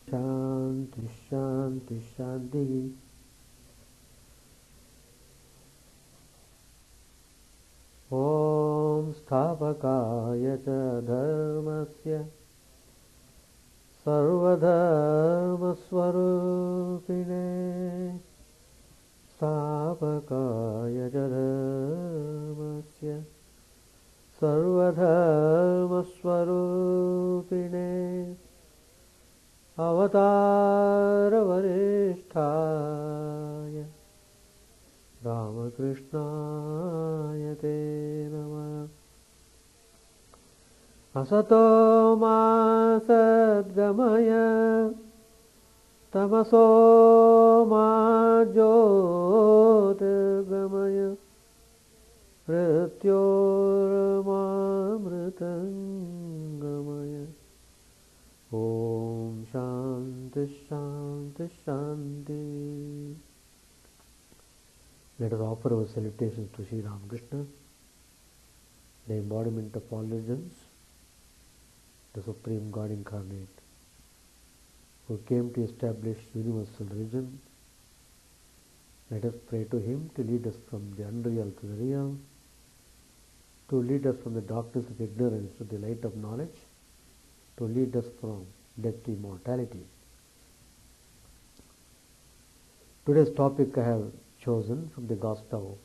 Shanti, Shanti, Shanti. Om Sthapakaya cha Dharmasya Sarvadharma Swarupine Sthapakaya cha Dharmasya Sarvadharma Swarupine Avatara Varisthaya Ramakrishna te Namah. Asato ma sadgamaya tamaso ma jyotirgamaya mrityormamritangamaya. Om Shanti Shanti Shanti. Let us offer our salutations to Sri Ramakrishna, the embodiment of all religions, the Supreme God incarnate, who came to establish universal religion. Let us pray to Him to lead us from the unreal to the real, to lead us from the darkness of ignorance to the light of knowledge, to lead us from death to immortality. Today's topic I have chosen from the Gospel,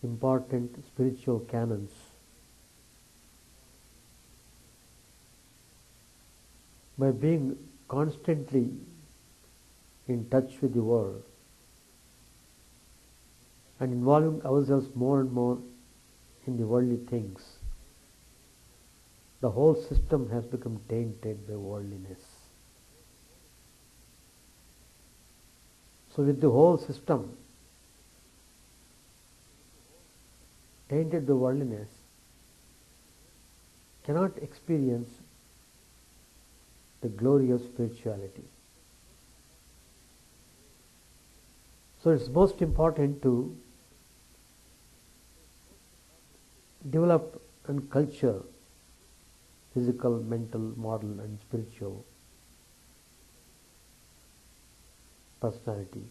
important spiritual canons. By being constantly in touch with the world and involving ourselves more and more in the worldly things, the whole system has become tainted by worldliness. So with the whole system tainted by worldliness, cannot experience the glory of spirituality. So it's most important to develop and culture physical, mental, moral and spiritual personality.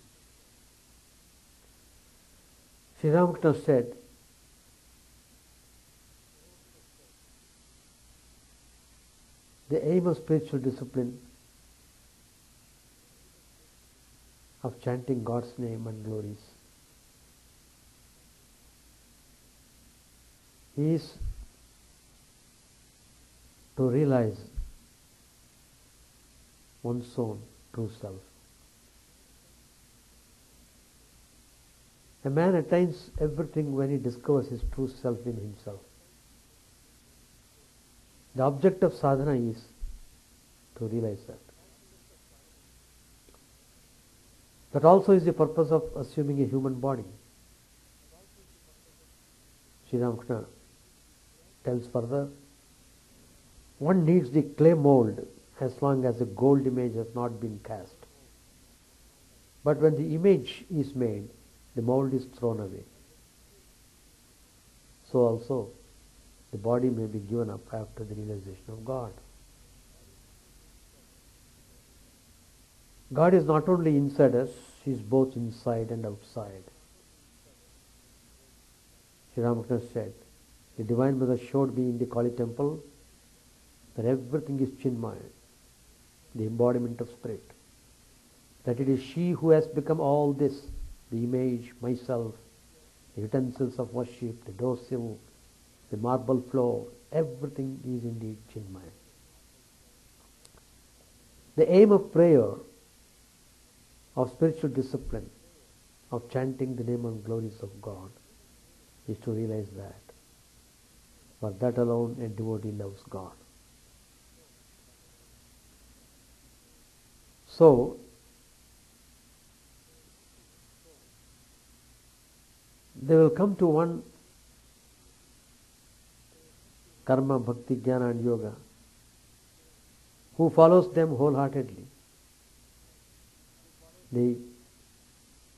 Sri Ramakrishna said, the aim of spiritual discipline, of chanting God's name and glories, is to realize one's own true self. A man attains everything when he discovers his true self in himself. The object of sadhana is to realize that. That also is the purpose of assuming a human body. Sri Ramakrishna tells further, one needs the clay mold as long as the gold image has not been cast. But when the image is made, the mold is thrown away. So also, the body may be given up after the realization of God. God is not only inside us, He is both inside and outside. Sri Ramakrishna said, the Divine Mother showed me in the Kali temple that everything is Chinmaya, the embodiment of Spirit. That it is she who has become all this, the image, myself, the utensils of worship, the dosil, the marble floor, everything is indeed Chinmaya. The aim of prayer, of spiritual discipline, of chanting the name and glories of God, is to realize that. For that alone a devotee loves God. So, they will come to one karma, bhakti, jnana and yoga who follows them wholeheartedly. The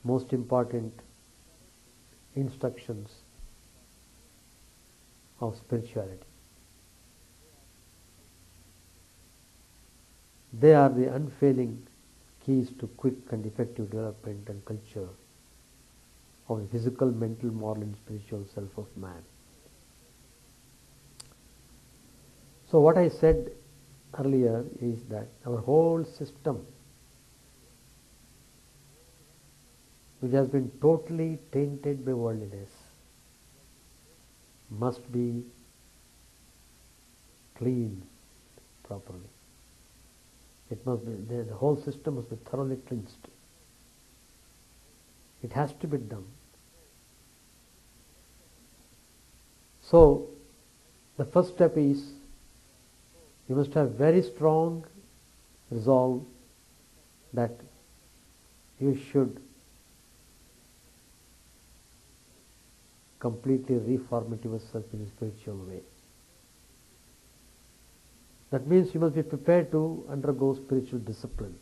most important instructions of spirituality. They are the unfailing keys to quick and effective development and culture of the physical, mental, moral and spiritual self of man. So what I said earlier is that our whole system, which has been totally tainted by worldliness, must be cleaned properly. It must be, the whole system must be thoroughly cleansed. It has to be done. So, the first step is, you must have very strong resolve that you should completely reformat yourself in a spiritual way. That means you must be prepared to undergo spiritual discipline.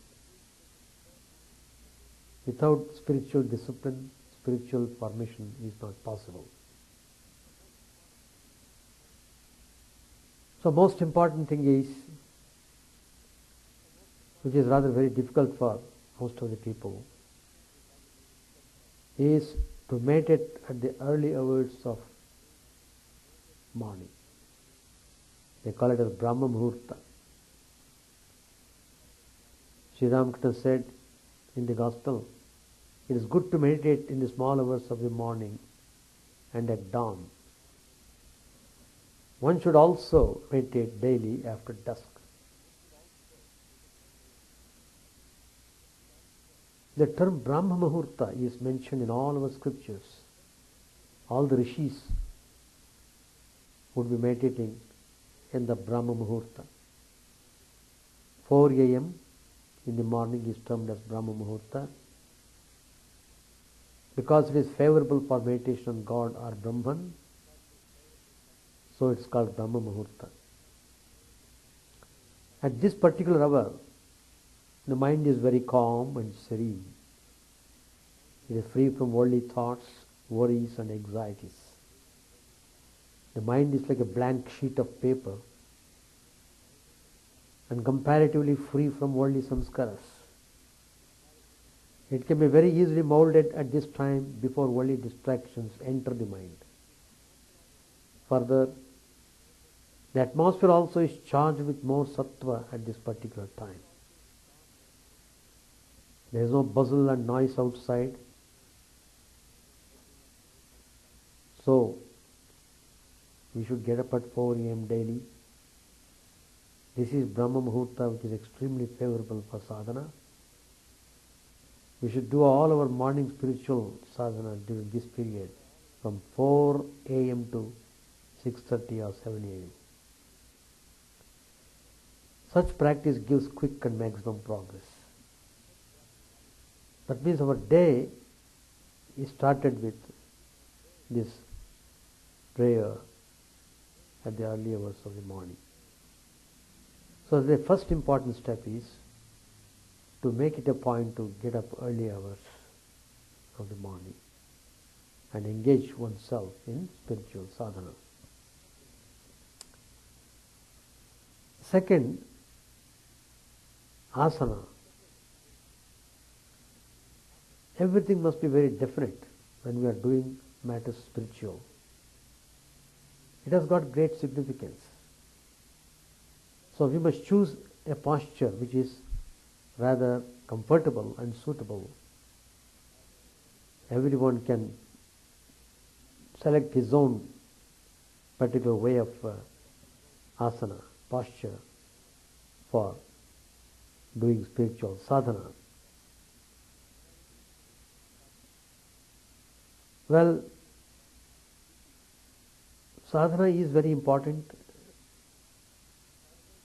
Without spiritual discipline, spiritual formation is not possible. So most important thing is, which is rather very difficult for most of the people, is to meditate at the early hours of morning. They call it as Brahma Muhurta. Sri Ramakrishna said in the Gospel, it is good to meditate in the small hours of the morning and at dawn. One should also meditate daily after dusk. The term Brahma Muhurta is mentioned in all our scriptures. All the rishis would be meditating in the Brahma Muhurta. 4 a.m. in the morning is termed as Brahma Muhurta because it is favorable for meditation on God or Brahman, so it's called Brahma Muhurta. At this particular hour, the mind is very calm and serene. It is free from worldly thoughts, worries and anxieties. The mind is like a blank sheet of paper and comparatively free from worldly samskaras. It can be very easily molded at this time before worldly distractions enter the mind. Further, the atmosphere also is charged with more sattva at this particular time. There is no bustle and noise outside. So, we should get up at 4 a.m. daily. This is Brahma Muhurta, which is extremely favorable for sadhana. We should do all our morning spiritual sadhana during this period from 4 a.m. to 6:30 or 7 a.m. Such practice gives quick and maximum progress. That means our day is started with this prayer at the early hours of the morning. So the first important step is to make it a point to get up early hours of the morning and engage oneself in spiritual sadhana. Second, asana. Everything must be very definite when we are doing matters spiritual. It has got great significance. So we must choose a posture which is rather comfortable and suitable. Everyone can select his own particular way of asana, posture for doing spiritual sadhana. Well, sadhana is very important.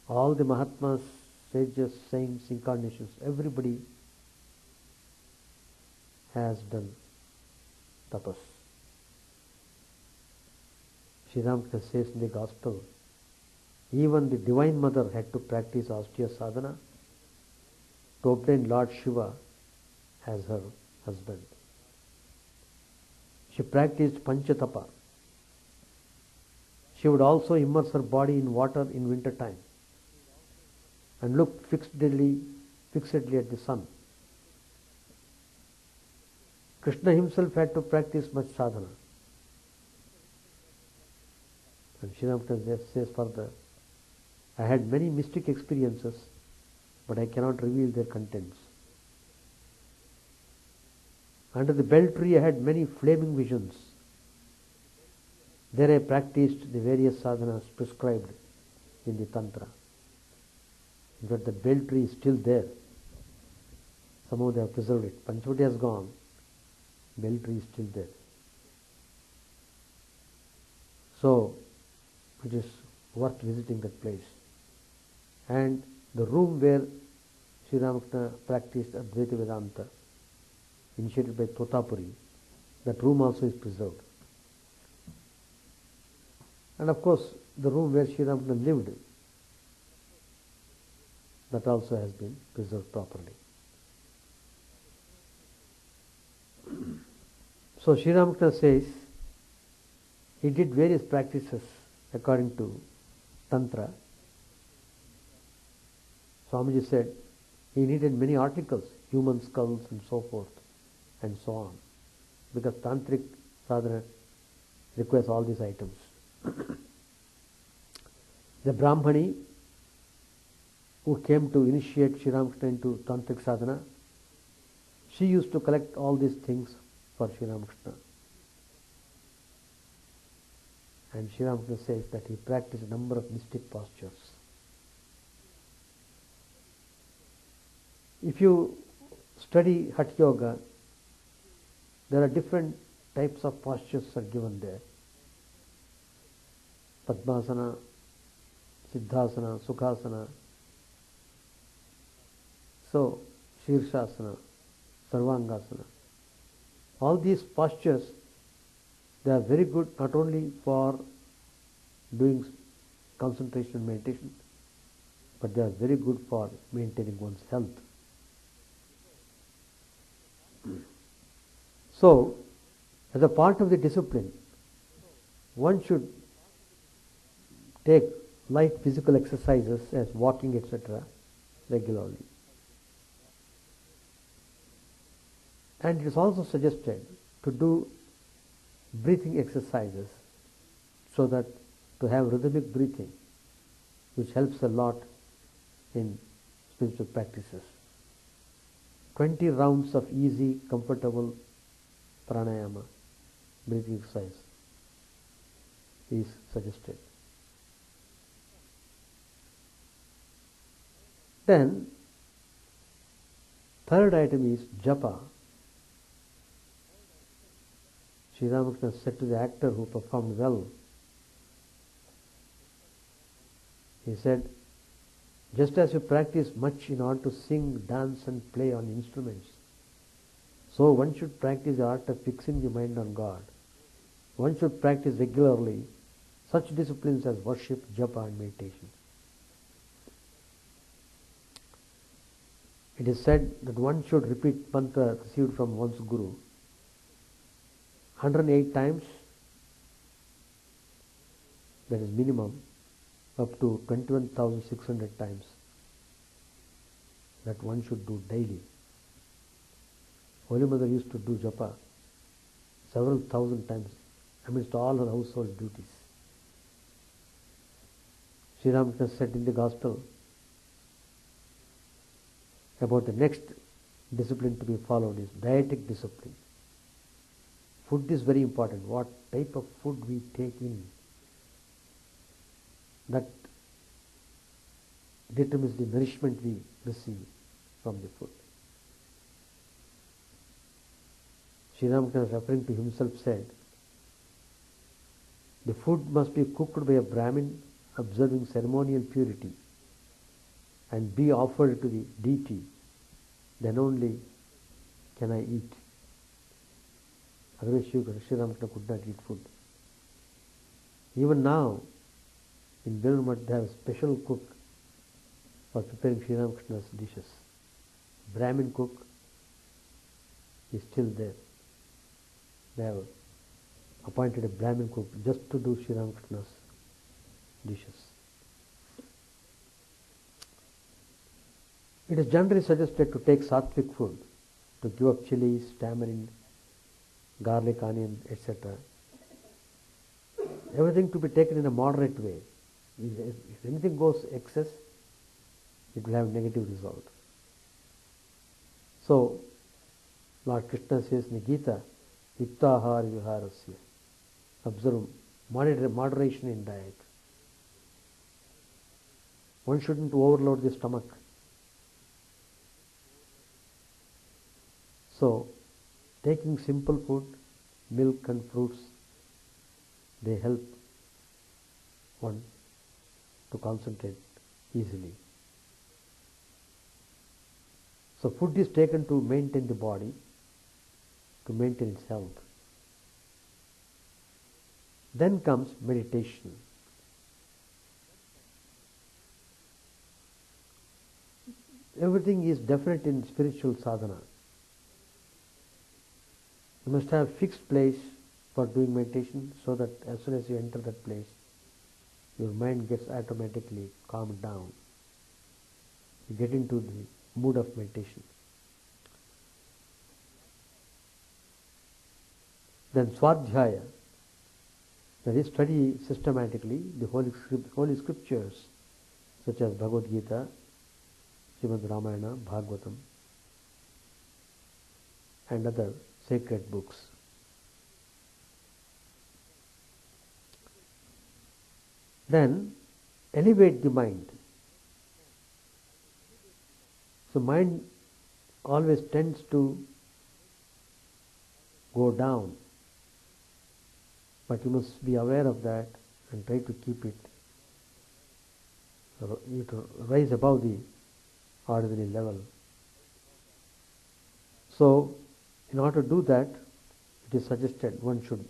All the Mahatmas, sages, saints, incarnations, everybody has done tapas. Sri Ramakrishna says in the Gospel, even the Divine Mother had to practice austere sadhana to obtain Lord Shiva as her husband. She practiced Panchatapa. She would also immerse her body in water in winter time and looked fixedly at the sun. Krishna himself had to practice much sadhana. And Sri Ramakrishna says further, I had many mystic experiences, but I cannot reveal their contents. Under the bell tree I had many flaming visions. There I practiced the various sadhanas prescribed in the Tantra. In fact, the bell tree is still there. Somehow they have preserved it. Panchavati has gone. Bell tree is still there. So, it is worth visiting that place. And the room where Sri Ramakrishna practiced Advaita Vedanta, initiated by Totapuri, that room also is preserved. And of course, the room where Sri Ramakrishna lived, that also has been preserved properly. So Sri Ramakrishna says, he did various practices according to Tantra. Swamiji said, he needed many articles, human skulls and so forth, and so on, because Tantric sadhana requires all these items. The Brahmani who came to initiate Sri Ramakrishna into Tantric sadhana, she used to collect all these things for Sri Ramakrishna. And Sri Ramakrishna says that he practiced a number of mystic postures. If you study Hatha Yoga, there are different types of postures are given there. Padmasana, Siddhasana, Sukhasana, so Shirshasana, Sarvangasana. All these postures, they are very good not only for doing concentration and meditation, but they are very good for maintaining one's health. So, as a part of the discipline, one should take light physical exercises as walking, etc., regularly. And it is also suggested to do breathing exercises so that to have rhythmic breathing, which helps a lot in spiritual practices. 20 rounds of easy, comfortable pranayama, breathing exercise is suggested. Then, third item is japa. Sri Ramakrishna said to the actor who performed well, he said, just as you practice much in order to sing, dance and play on instruments, so one should practice the art of fixing the mind on God. One should practice regularly such disciplines as worship, japa and meditation. It is said that one should repeat mantra received from one's guru 108 times, that is minimum, up to 21,600 times, that one should do daily. Holy Mother used to do japa several thousand times amidst all her household duties. Sri Ramakrishna said in the Gospel about the next discipline to be followed is dietic discipline. Food is very important. What type of food we take in, that determines the nourishment we receive from the food. Sri Ramakrishna, referring to himself, said, the food must be cooked by a Brahmin observing ceremonial purity and be offered to the deity, then only can I eat. Otherwise Sri Ramakrishna could not eat food. Even now, in Lemont they have a special cook for preparing Sri Ramakrishna's dishes. Brahmin cook is still there. They have appointed a Brahmin cook just to do Sri Ramakrishna's dishes. It is generally suggested to take sattvic food, to give up chilies, tamarind, garlic, onion, etc. Everything to be taken in a moderate way. If anything goes excess, it will have negative result. So, Lord Krishna says in the Gita, Yuktahar viharasya. Observe moderation in diet. One shouldn't overload the stomach. So, taking simple food, milk and fruits, they help one to concentrate easily. So, food is taken to maintain the body, to maintain its health. Then comes meditation. Everything is definite in spiritual sadhana. You must have a fixed place for doing meditation, so that as soon as you enter that place, your mind gets automatically calmed down. You get into the mood of meditation. Then Swadhyaya, that is, study systematically the holy scriptures such as Bhagavad Gita, Srimad Ramayana, Bhagavatam, and other sacred books. Then elevate the mind. So mind always tends to go down, but you must be aware of that and try to keep it, rise above the ordinary level. So, in order to do that, it is suggested one should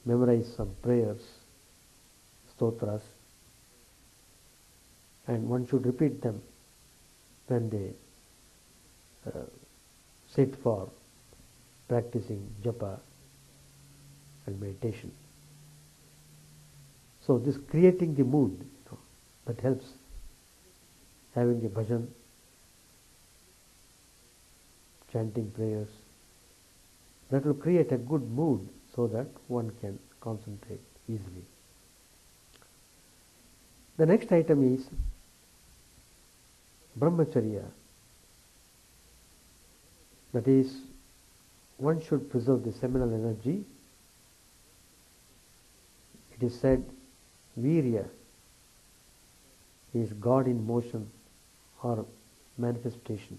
memorize some prayers, stotras, and one should repeat them when they sit for practicing japa and meditation. So this creating the mood, that helps. Having a bhajan, chanting prayers, that will create a good mood so that one can concentrate easily. The next item is brahmacharya. That is, one should preserve the seminal energy. It is said, virya is God in motion or manifestation.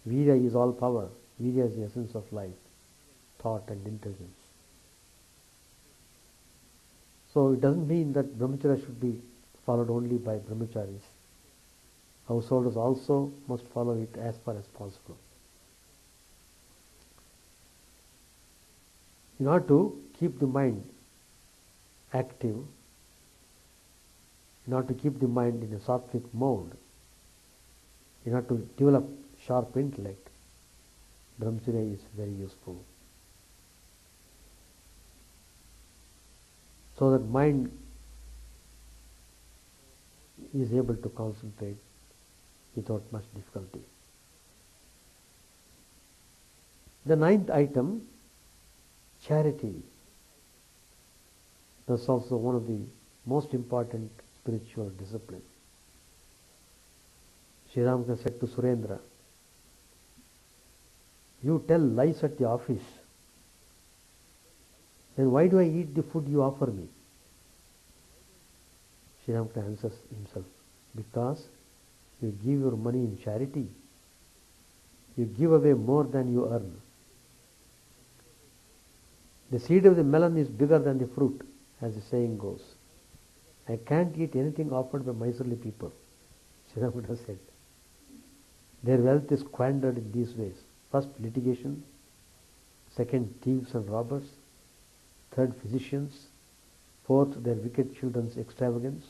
Virya is all power. Virya is the essence of life, thought and intelligence. So it doesn't mean that brahmacharya should be followed only by brahmacharis. Householders also must follow it as far as possible. In order to keep the mind active, in order to keep the mind in a sattvic mode, in order to develop sharp intellect, brahmacharya is very useful. So that mind is able to concentrate without much difficulty. The ninth item, charity. That's also one of the most important spiritual disciplines. Sri Ramakrishna said to Surendra, you tell lies at the office, then why do I eat the food you offer me? Sri Ramakrishna answers himself, because you give your money in charity. You give away more than you earn. The seed of the melon is bigger than the fruit, as the saying goes. I can't eat anything offered by miserly people, Sri Ramakrishna said. Their wealth is squandered in these ways. First, litigation. Second, thieves and robbers. Third, physicians. Fourth, their wicked children's extravagance.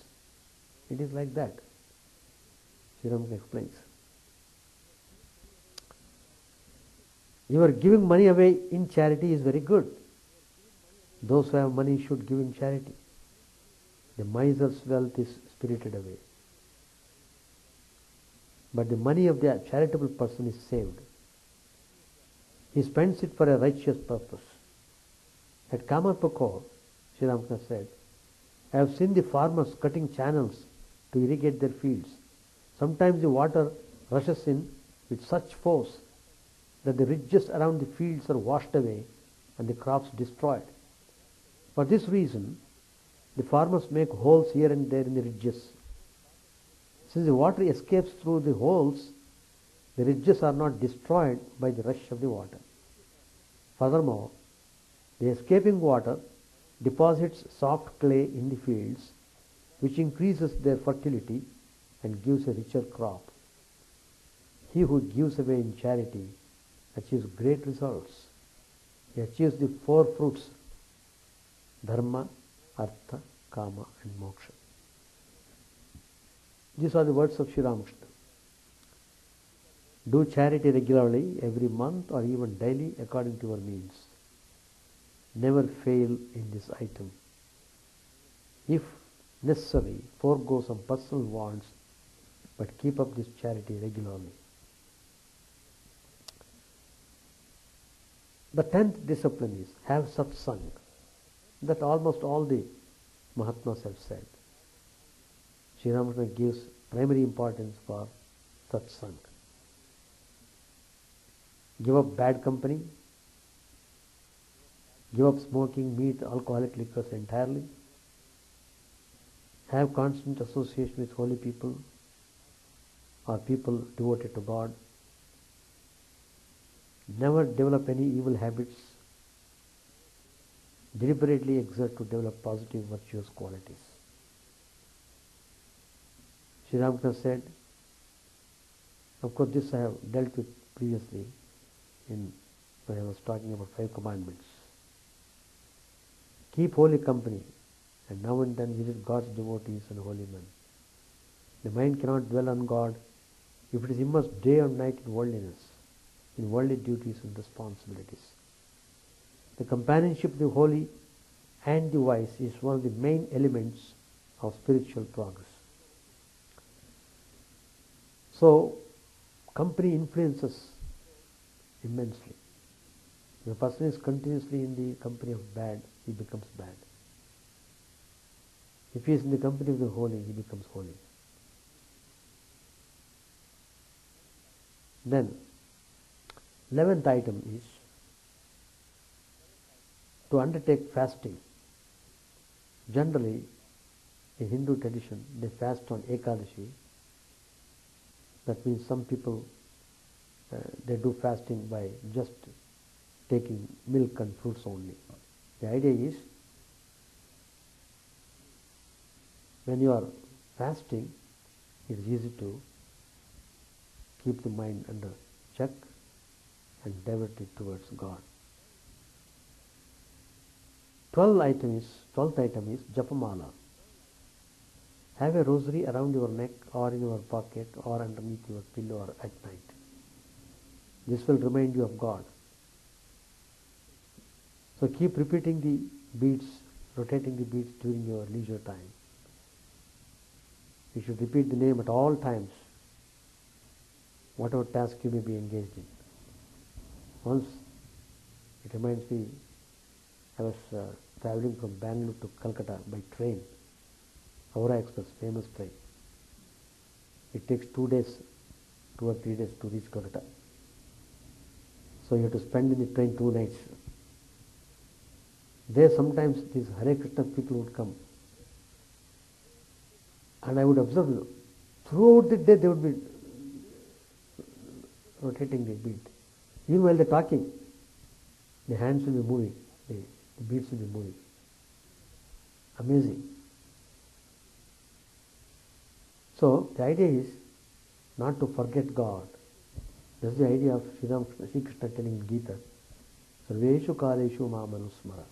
It is like that. Sri Ramakrishna explains. Your giving money away in charity is very good. Those who have money should give in charity. The miser's wealth is spirited away. but the money of the charitable person is saved. He spends it for a righteous purpose. At Kamarpur, Sri Ramakrishna said, I have seen the farmers cutting channels to irrigate their fields. Sometimes the water rushes in with such force that the ridges around the fields are washed away and the crops destroyed. For this reason, the farmers make holes here and there in the ridges. Since the water escapes through the holes, the ridges are not destroyed by the rush of the water. Furthermore, the escaping water deposits soft clay in the fields, which increases their fertility and gives a richer crop. He who gives away in charity achieves great results. He achieves the four fruits: dharma, artha, kama and moksha. These are the words of Sri Ramakrishna. Do charity regularly, every month or even daily according to your means. Never fail in this item. If necessary, forego some personal wants, but keep up this charity regularly. The 10th discipline is have satsang. That almost all the Mahatmas have said. Sri Ramakrishna gives primary importance for satsang. Give up bad company. Give up smoking, meat, alcoholic liquors entirely. Have constant association with holy people or people devoted to God. Never develop any evil habits. Deliberately exert to develop positive, virtuous qualities. Sri Ramakrishna said, of course this I have dealt with previously when I was talking about 5 commandments. Keep holy company and now and then visit God's devotees and holy men. The mind cannot dwell on God if it is immersed day and night in worldliness, in worldly duties and responsibilities. The companionship of the holy and the wise is one of the main elements of spiritual progress. So, company influences immensely. If a person is continuously in the company of bad, he becomes bad. If he is in the company of the holy, he becomes holy. Then, 11th item is to undertake fasting. Generally, in Hindu tradition, they fast on Ekadashi. That means some people, they do fasting by just taking milk and fruits only. The idea is, when you are fasting, it is easy to keep the mind under check and divert it towards God. 12th item is Japamala. Have a rosary around your neck or in your pocket or underneath your pillow or at night. This will remind you of God. So keep repeating the beads, rotating the beads during your leisure time. You should repeat the name at all times, whatever task you may be engaged in. Once, it reminds me, I was traveling from Bangalore to Calcutta by train, Aura Express, famous train. It takes 2 days, 2 or 3 days to reach Calcutta. So you have to spend in the train 2 nights. There sometimes these Hare Krishna people would come. And I would observe them. Throughout the day they would be rotating the bead. Even while they are talking, the hands will be moving, the beads will be moving. Amazing. So the idea is not to forget God. That's the idea of Sri Krishna telling in Gita. Sarveshu kaleshu mamanusmara.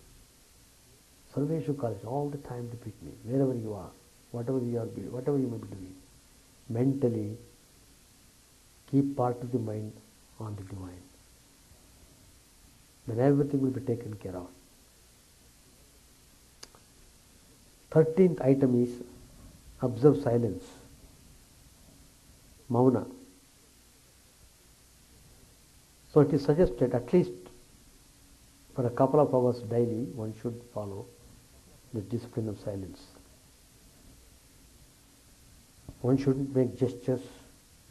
Sarveshu kaleshu, all the time repeat me, wherever you are, whatever you may be doing. Mentally, keep part of the mind on the divine. Then everything will be taken care of. 13th item is observe silence. Mauna. So it is suggested at least for a couple of hours daily one should follow the discipline of silence. One shouldn't make gestures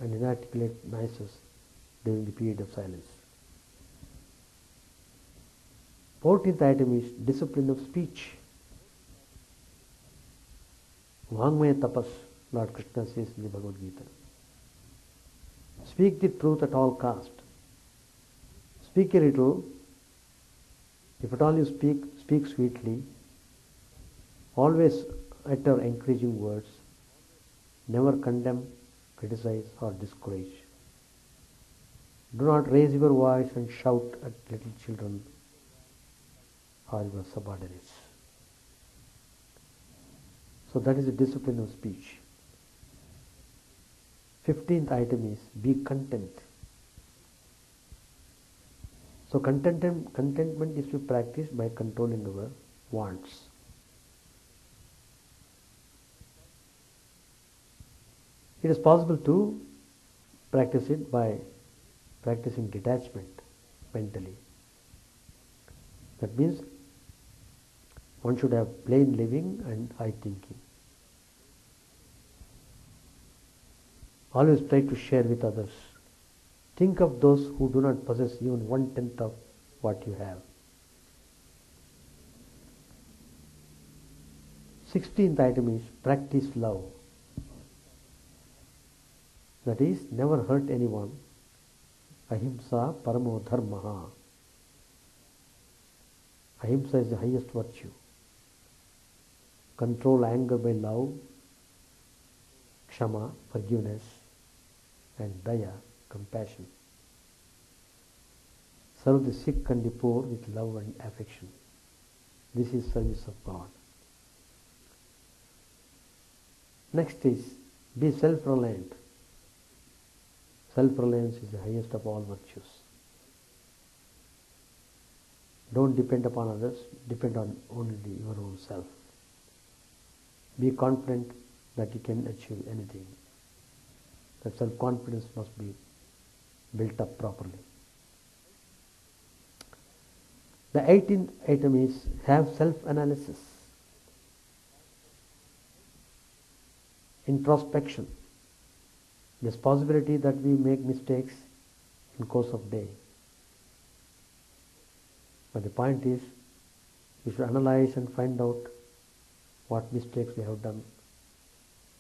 and inarticulate noises during the period of silence. 14th item is discipline of speech. Vangmaya tapas, Lord Krishna says in the Bhagavad Gita. Speak the truth at all cost. Speak a little. If at all you speak, speak sweetly. Always utter encouraging words. Never condemn, criticize or discourage. Do not raise your voice and shout at little children or your subordinates. So that is the discipline of speech. 15th item is be content. So contentment is to be practiced by controlling our wants. It is possible to practice it by practicing detachment mentally. That means one should have plain living and high thinking. Always try to share with others. Think of those who do not possess even 1/10 of what you have. 16th item is practice love. That is, never hurt anyone. Ahimsa paramo dharmaha. Ahimsa is the highest virtue. Control anger by love, kshama, forgiveness, and daya, compassion. Serve the sick and the poor with love and affection. This is service of God. Next is be self-reliant. Self-reliance is the highest of all virtues. Don't depend upon others, depend on only your own self. Be confident that you can achieve anything. That self-confidence must be built up properly. The 18th item is have self-analysis. Introspection. There's possibility that we make mistakes in course of day. But the point is, we should analyze and find out what mistakes we have done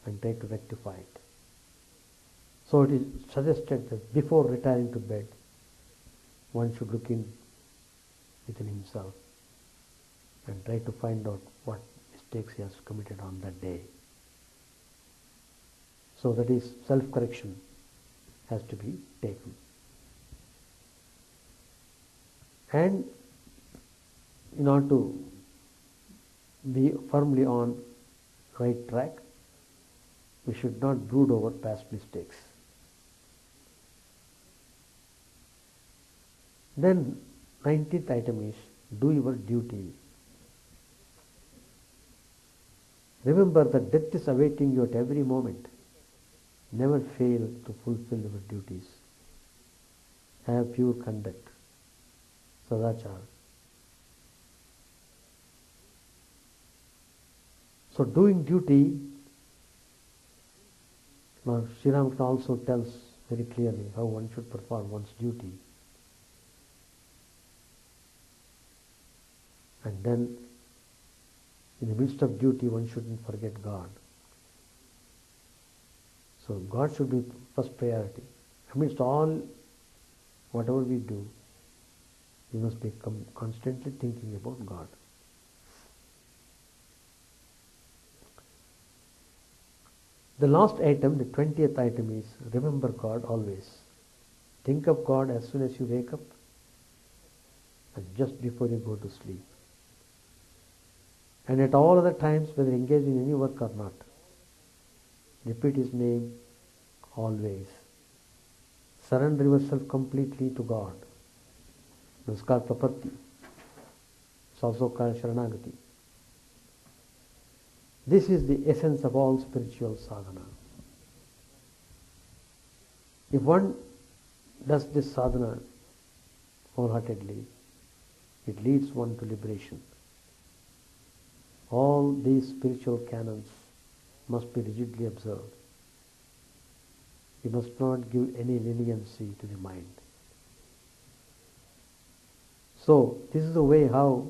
and try to rectify it. So it is suggested that before retiring to bed, one should look in within himself and try to find out what mistakes he has committed on that day. So that is, self-correction has to be taken. And in order to be firmly on right track, we should not brood over past mistakes. Then 19th item is do your duty. Remember that death is awaiting you at every moment. Never fail to fulfill your duties. Have pure conduct, sadachara. So doing duty, now Sri Ramakrishna also tells very clearly how one should perform one's duty. And then in the midst of duty one shouldn't forget God. So God should be first priority. Amidst all, whatever we do, we must be constantly thinking about God. The last item, the 20th item is remember God always. Think of God as soon as you wake up and just before you go to sleep. And at all other times, whether engaged in any work or not, repeat His name always. Surrender yourself completely to God. This is called Prapatti. It's also called Sharanagati. This is the essence of all spiritual sadhana. If one does this sadhana wholeheartedly, it leads one to liberation. All these spiritual canons must be rigidly observed. We must not give any leniency to the mind. So, this is the way how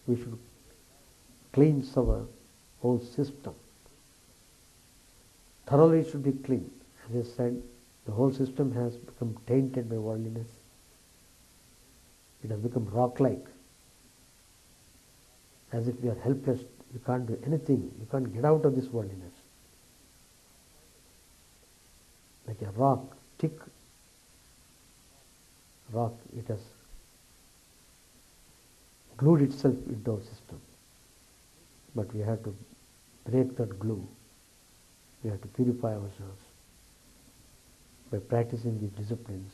we should cleanse our whole system. Thoroughly it should be clean. As I said, the whole system has become tainted by worldliness. It has become rock-like, as if we are helpless. You can't do anything. You can't get out of this worldliness. Like a rock, thick rock, it has glued itself into our system. But we have to break that glue. We have to purify ourselves by practicing these disciplines.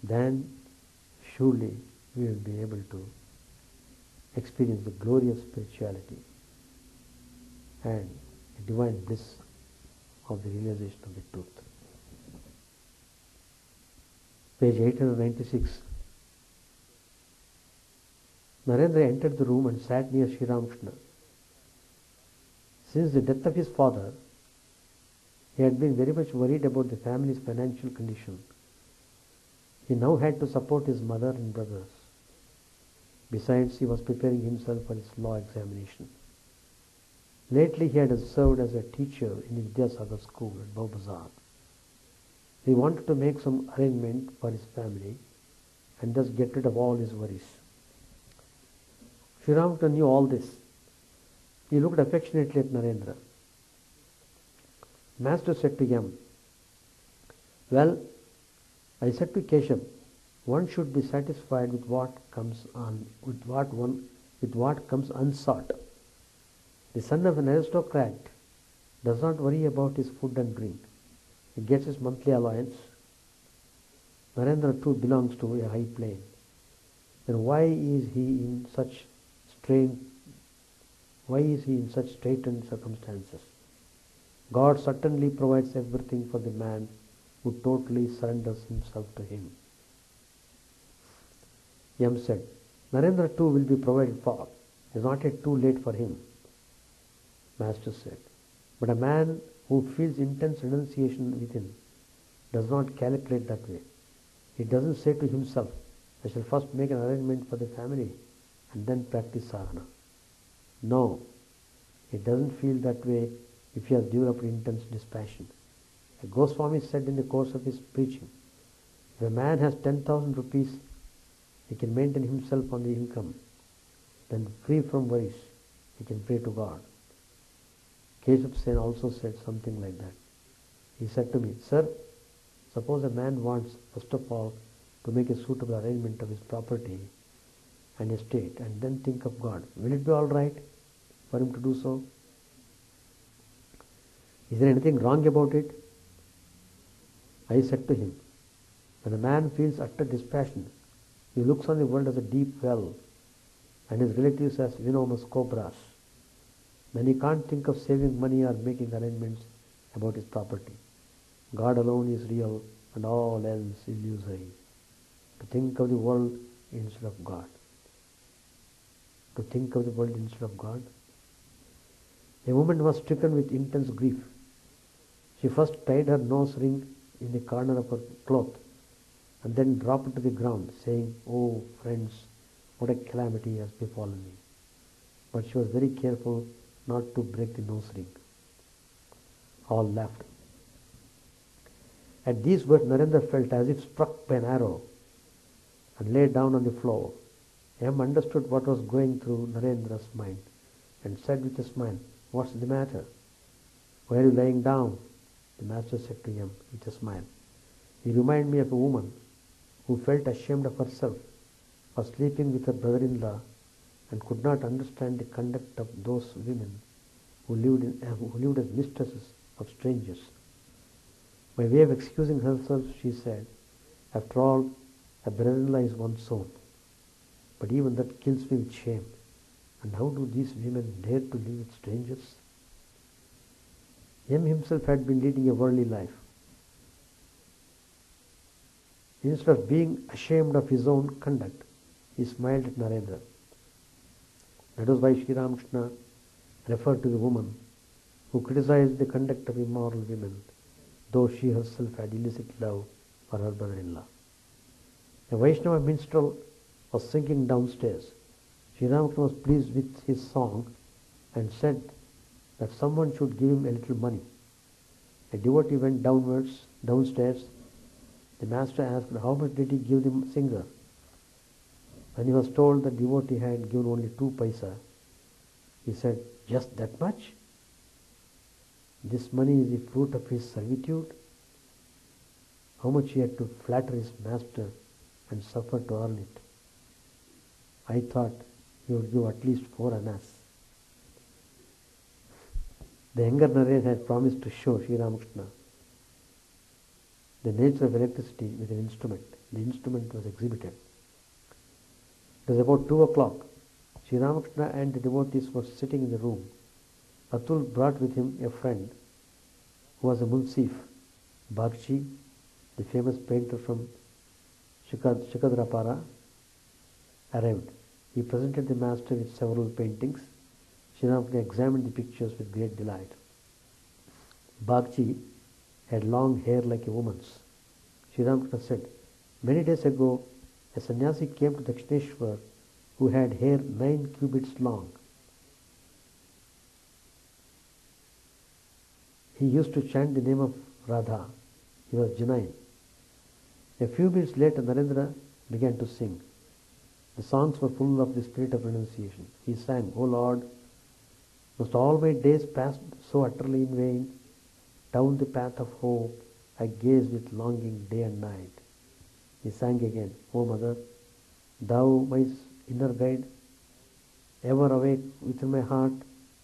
Then surely we will be able to experience the glorious spirituality and the divine bliss of the realization of the truth. Page 896. Narendra entered the room and sat near Sri Ramakrishna. Since the death of his father, he had been very much worried about the family's financial condition. He now had to support his mother and brothers. Besides, he was preparing himself for his law examination. Lately, he had served as a teacher in the Vidyasagar school at Bhaubazar. He wanted to make some arrangement for his family and thus get rid of all his worries. Sri Ramakrishna knew all this. He looked affectionately at Narendra. Master said to him, "Well, I said to Keshav, one should be satisfied with what comes unsought. The son of an aristocrat does not worry about his food and drink. He gets his monthly allowance. Narendra too belongs to a high plane. Then why is he in such straitened circumstances? God certainly provides everything for the man who totally surrenders himself to him." Yam said, "Narendra too will be provided for. It is not yet too late for him." Master said, "But a man who feels intense renunciation within does not calculate that way. He doesn't say to himself, I shall first make an arrangement for the family and then practice sadhana. No, he doesn't feel that way if he has developed intense dispassion. A Goswami said in the course of his preaching, if a man has 10,000 rupees, he can maintain himself on the income. Then free from worries, he can pray to God. Keshav Sen also said something like that. He said to me, Sir, suppose a man wants, first of all, to make a suitable arrangement of his property and estate and then think of God. Will it be all right for him to do so? Is there anything wrong about it? I said to him, when a man feels utter dispassion, he looks on the world as a deep well and his relatives as venomous cobras. Then he can't think of saving money or making arrangements about his property. God alone is real and all else illusory. To think of the world instead of God. To think of the world instead of God. A woman was stricken with intense grief. She first tied her nose ring in the corner of her cloth and then dropped it to the ground, saying, Oh, friends, what a calamity has befallen me. But she was very careful not to break the nose ring. All laughed. At these words, Narendra felt as if struck by an arrow and lay down on the floor. M understood what was going through Narendra's mind and said with a smile, What's the matter? Why are you lying down? The master said to him with a smile. You remind me of a woman who felt ashamed of herself for sleeping with her brother-in-law and could not understand the conduct of those women who lived as mistresses of strangers. By way of excusing herself, she said, After all, a brother-in-law is one's own. But even that kills me with shame. And how do these women dare to live with strangers? M himself had been leading a worldly life. Instead of being ashamed of his own conduct, he smiled at Narendra. That was why Sri Ramakrishna referred to the woman who criticized the conduct of immoral women, though she herself had illicit love for her brother-in-law. A Vaishnava minstrel was singing downstairs. Sri Ramakrishna was pleased with his song and said that someone should give him a little money. A devotee went downstairs. The master asked, how much did he give the singer? When he was told the devotee had given only 2 paisa, he said, just that much? This money is the fruit of his servitude. How much he had to flatter his master and suffer to earn it. I thought he would give at least 4 annas. The younger Naren had promised to show Sri Ramakrishna the nature of electricity with an instrument. The instrument was exhibited. It was about 2 o'clock. Sri Ramakrishna and the devotees were sitting in the room. Atul brought with him a friend who was a Munsif. Bagchi, the famous painter from Shikadrapara, arrived. He presented the master with several paintings. Sri Ramakrishna examined the pictures with great delight. Bagchi had long hair like a woman's. Sri Ramakrishna said, many days ago, a sannyasi came to Dakshineshwar who had hair 9 cubits long. He used to chant the name of Radha. He was genuine. A few minutes later, Narendra began to sing. The songs were full of the spirit of renunciation. He sang, O Lord, must all my days pass so utterly in vain? Down the path of hope I gaze with longing day and night. He sang again, O Mother, thou my inner guide, ever awake within my heart,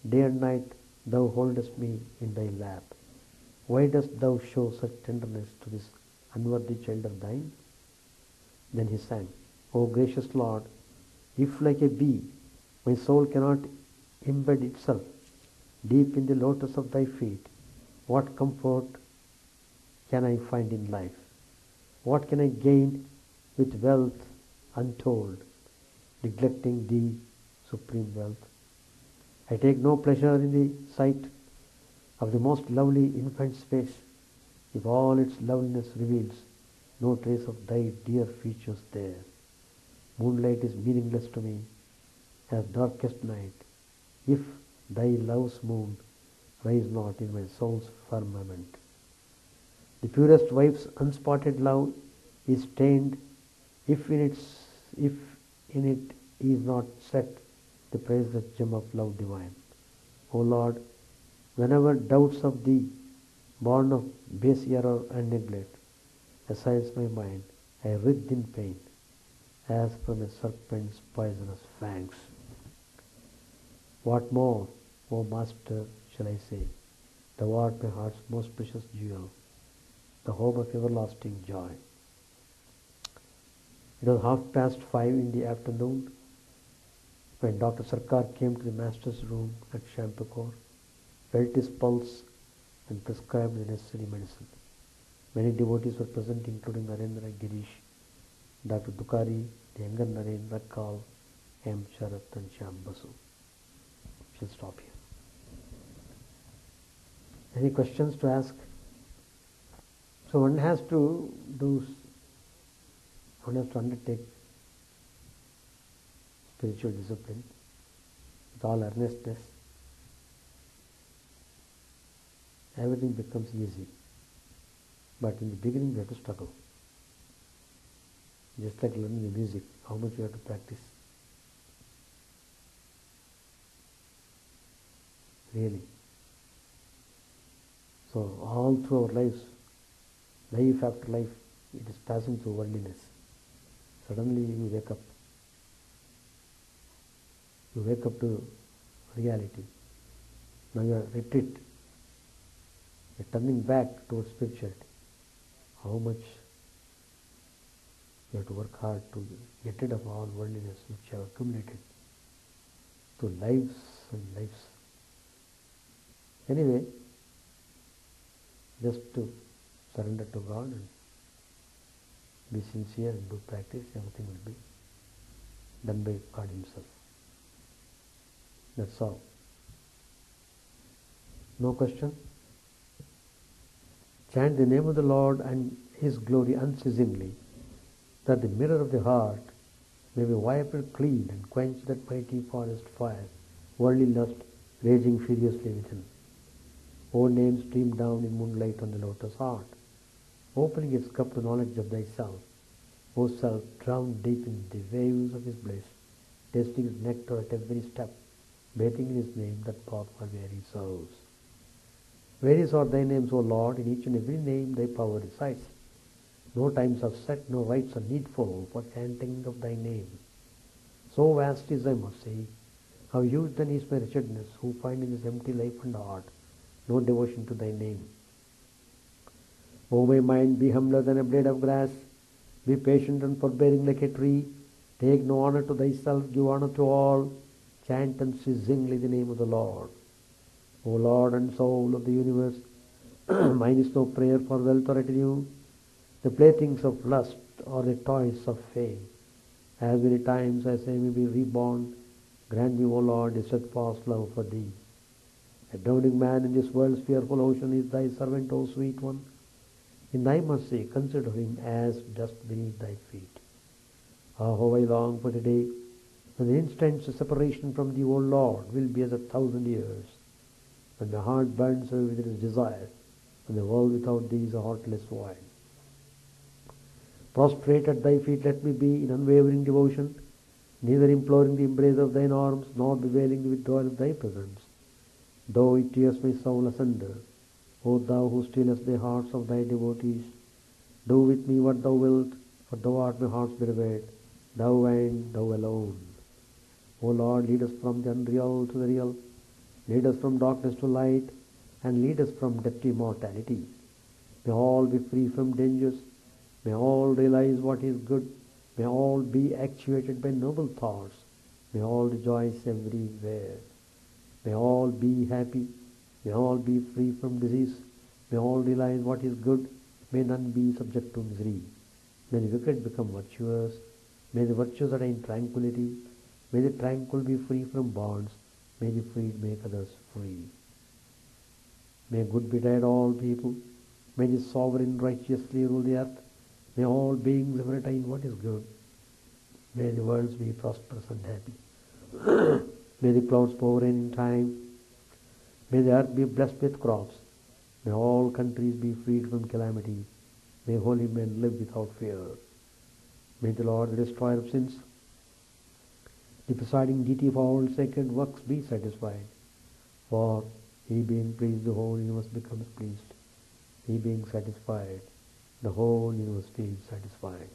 day and night thou holdest me in thy lap. Why dost thou show such tenderness to this unworthy child of thine? Then he sang, O gracious Lord, if like a bee my soul cannot embed itself deep in the lotus of thy feet, what comfort can I find in life? What can I gain with wealth untold, neglecting thee, supreme wealth? I take no pleasure in the sight of the most lovely infant's face, if all its loveliness reveals no trace of thy dear features there. Moonlight is meaningless to me as darkest night, if thy love's moon rise not in my soul's firmament. The purest wife's unspotted love is stained if in it is not set the priceless gem of love divine. O Lord, whenever doubts of thee, born of base error and neglect, assails my mind, I writhe in pain, as from a serpent's poisonous fangs. What more, O Master, shall I say? Thou art my heart's most precious jewel, the hope of everlasting joy. It was 5:30 in the afternoon when Dr. Sarkar came to the master's room at Shampakor, felt his pulse and prescribed the necessary medicine. Many devotees were present, including Narendra, Girish, Dr. Dukari, the younger Naren, Rakkal, M. Sharat and Shyam Basu. We shall stop here. Any questions to ask? So one has to undertake spiritual discipline with all earnestness. Everything becomes easy. But in the beginning we have to struggle. Just like learning the music, how much we have to practice. Really. So all through our lives, life after life, it is passing through worldliness. Suddenly you wake up. You wake up to reality. Now you are retreat. You are turning back towards spirituality. How much you have to work hard to get rid of all worldliness which you have accumulated through lives and lives. Anyway, just to surrender to God and be sincere and do practice, everything will be done by God Himself. That's all. No question? Chant the name of the Lord and His glory unceasingly, that the mirror of the heart may be wiped clean and quench that mighty forest fire, worldly lust raging furiously within. O name stream down in moonlight on the lotus heart, opening its cup to knowledge of thyself. O self, drowned deep in the waves of His bliss, tasting His nectar at every step, bathing in His name that path for weary souls. Various are thy names, O Lord, in each and every name thy power resides. No times are set, no rites are needful for chanting of thy name. So vast is thy mercy, how huge then is my wretchedness, who find in this empty life and heart no devotion to thy name. O my mind, be humbler than a blade of grass, be patient and forbearing like a tree, take no honor to thyself, give honor to all, chant unceasingly the name of the Lord. O Lord and soul of the universe, mine is no prayer for wealth or retinue, the playthings of lust or the toys of fame. As many times as I may be reborn, grant me, O Lord, a steadfast love for thee. A drowning man in this world's fearful ocean is thy servant, O sweet one. In thy mercy, consider him as dust beneath thy feet. Ah, how I long for the day when the instant's separation from thee, O Lord, will be as 1,000 years, when my heart burns away with its desire, and the world without thee is a heartless void. Prostrate at thy feet let me be in unwavering devotion, neither imploring the embrace of thine arms, nor bewailing the withdrawal of thy presence. Though it tears my soul asunder, O thou who stealest the hearts of thy devotees, do with me what thou wilt, for thou art my heart's beloved, thou and thou alone. O Lord, lead us from the unreal to the real, lead us from darkness to light, and lead us from death to immortality. May all be free from dangers, may all realize what is good, may all be actuated by noble thoughts, may all rejoice everywhere. May all be happy, may all be free from disease, may all realize what is good, may none be subject to misery. May the wicked become virtuous, may the virtuous attain tranquility, may the tranquil be free from bonds, may the freed make others free. May good betide all people, may the sovereign righteously rule the earth, may all beings ever attain what is good, may the worlds be prosperous and happy. May the clouds pour rain in time. May the earth be blessed with crops. May all countries be freed from calamity. May holy men live without fear. May the Lord, the destroyer of sins, the presiding deity of all sacred works, be satisfied. For He being pleased, the whole universe becomes pleased. He being satisfied, the whole universe feels satisfied.